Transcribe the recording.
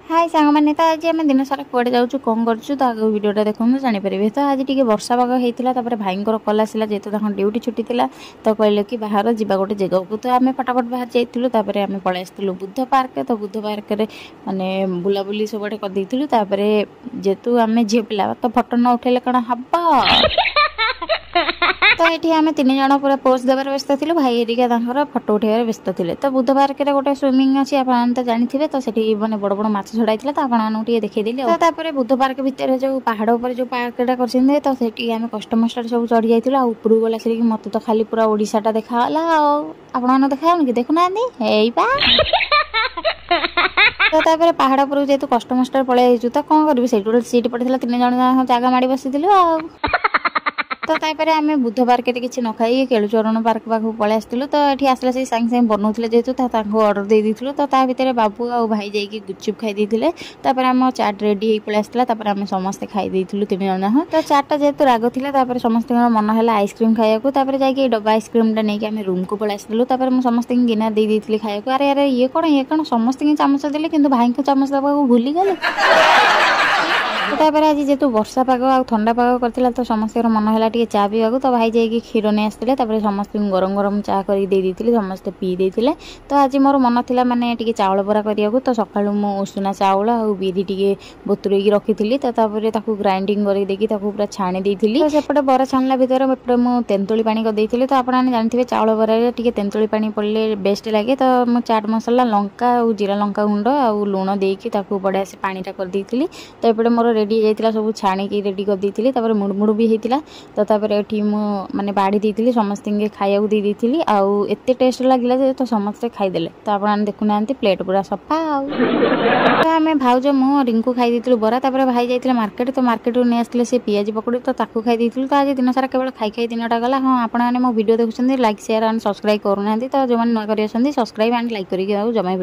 हाय सांग मैंने तो आज आम दिन सारा कड़े जाऊँ कौन करूँ तो आगे भिडियोटा देखो जानीपर तो आज टी वर्षा पाग होता भाई कल आसला जेहतु ड्यूटी छुट्टी थी तो कहले कि बाहर जा गोटे जगह को तो आम फटाफट बाहर जाइलु आम पलि आसलु बुद्ध पार्क तो बुद्ध पार्क माने बुलाबुली सब कर जेहेतु आम झील पिला तो फोटो न उठेले कौन हम तो ये आम 3 जन पूरा पोज देवार व्यस्त थी भाई एरिका फोटो उठेबार व्यस्त थे तो बुद्ध पार्क गोटे स्विमिंग अच्छी आप तो जानते तो से मैंने बड़ बड़ माछ छड़ा तो आपको देखीदी तो बुद्ध पार्क भितर जो पहाड़ पर जो पार्कटा कर तो से आम कष्टमस्ट सब चढ़ी जाइए उपरू गला से मत तो खाली पूरा ओडिशाटा देखाला आप देखा कि देखुना तो पहाड़ पर जेहतु कष्टमस्टर पलि तो कौन करी से सीट पड़े 3 जन जगह माड़ी बसी तो तापर आम बुद्ध पार्क किसी न खाई केलुचरण पार्क पाखक पलि आसलु तो ये आसला से सांगे सांगे बनाऊे जेहतु अर्डर दे देलु तो ता भितर बाबू आ भाई जाइए गुपचुप खाई देते आम चाट रेडी हो पलि आसला आम समस्ते खाई 3 जन तो चाटा जेहतु राग था समस्त मन है आइसक्रीम खाया जाकि डब्बा आइसक्रीमटा नहीं आम रूम को पलि आसलु समस्त गिना दे देती खाया अरे अरे ये कौन समस्त चामच देले कि भाई को चामच देवा भूली गले तो आज जेहतु वर्षा पाग आ ठंडा पाग करथिला तो समस्त मन है चा पीवा तो भाई जाइए क्षीर नहीं आसते समस्त गरम गरम चा कर समस्ते पी देते तो आज मोर मन था माने टी चाउल बरा करने तो सका उषुना चाउल आ बिरी टी बतुरे रखी तो ग्राइंडिंग कर पूरा छाणी देती तो सेपटे बरा छाणला भितर मुझे तेंतुली पानी कर तो आप जानते चाउल बरारे टी तेंतुली पानी पड़े बेस्ट लगे तो मुझे चाट मसला लंका और जीरा लंका गुंड आ लुण देकी बढ़िया से पानीटा कर देती तो एपटे मोर रेडी जाइए सब छाणी रेडी कर देती मुड़मुड़ भी होता तो ये माने बाढ़ी देती समस्त खाया दे देती आउ एत टेस्ट लगे तो समस्ते खाईदे तो आप देखुना प्लेट पूरा सफा आम भाउज मु रिंकू खाई देलु बरा भाई जाइए मार्केट तो मार्केट नहीं आसते से पियाजी पकड़ी तो खाई देलु तो आज दिन सारा केवल खाई दिनटा गला हाँ आपने मो वीडियो देखुं लाइक शेयर एंड सब्सक्राइब करूना तो जो मैंने नुआ कर सब्सक्राइब एंड लाइक करके जमा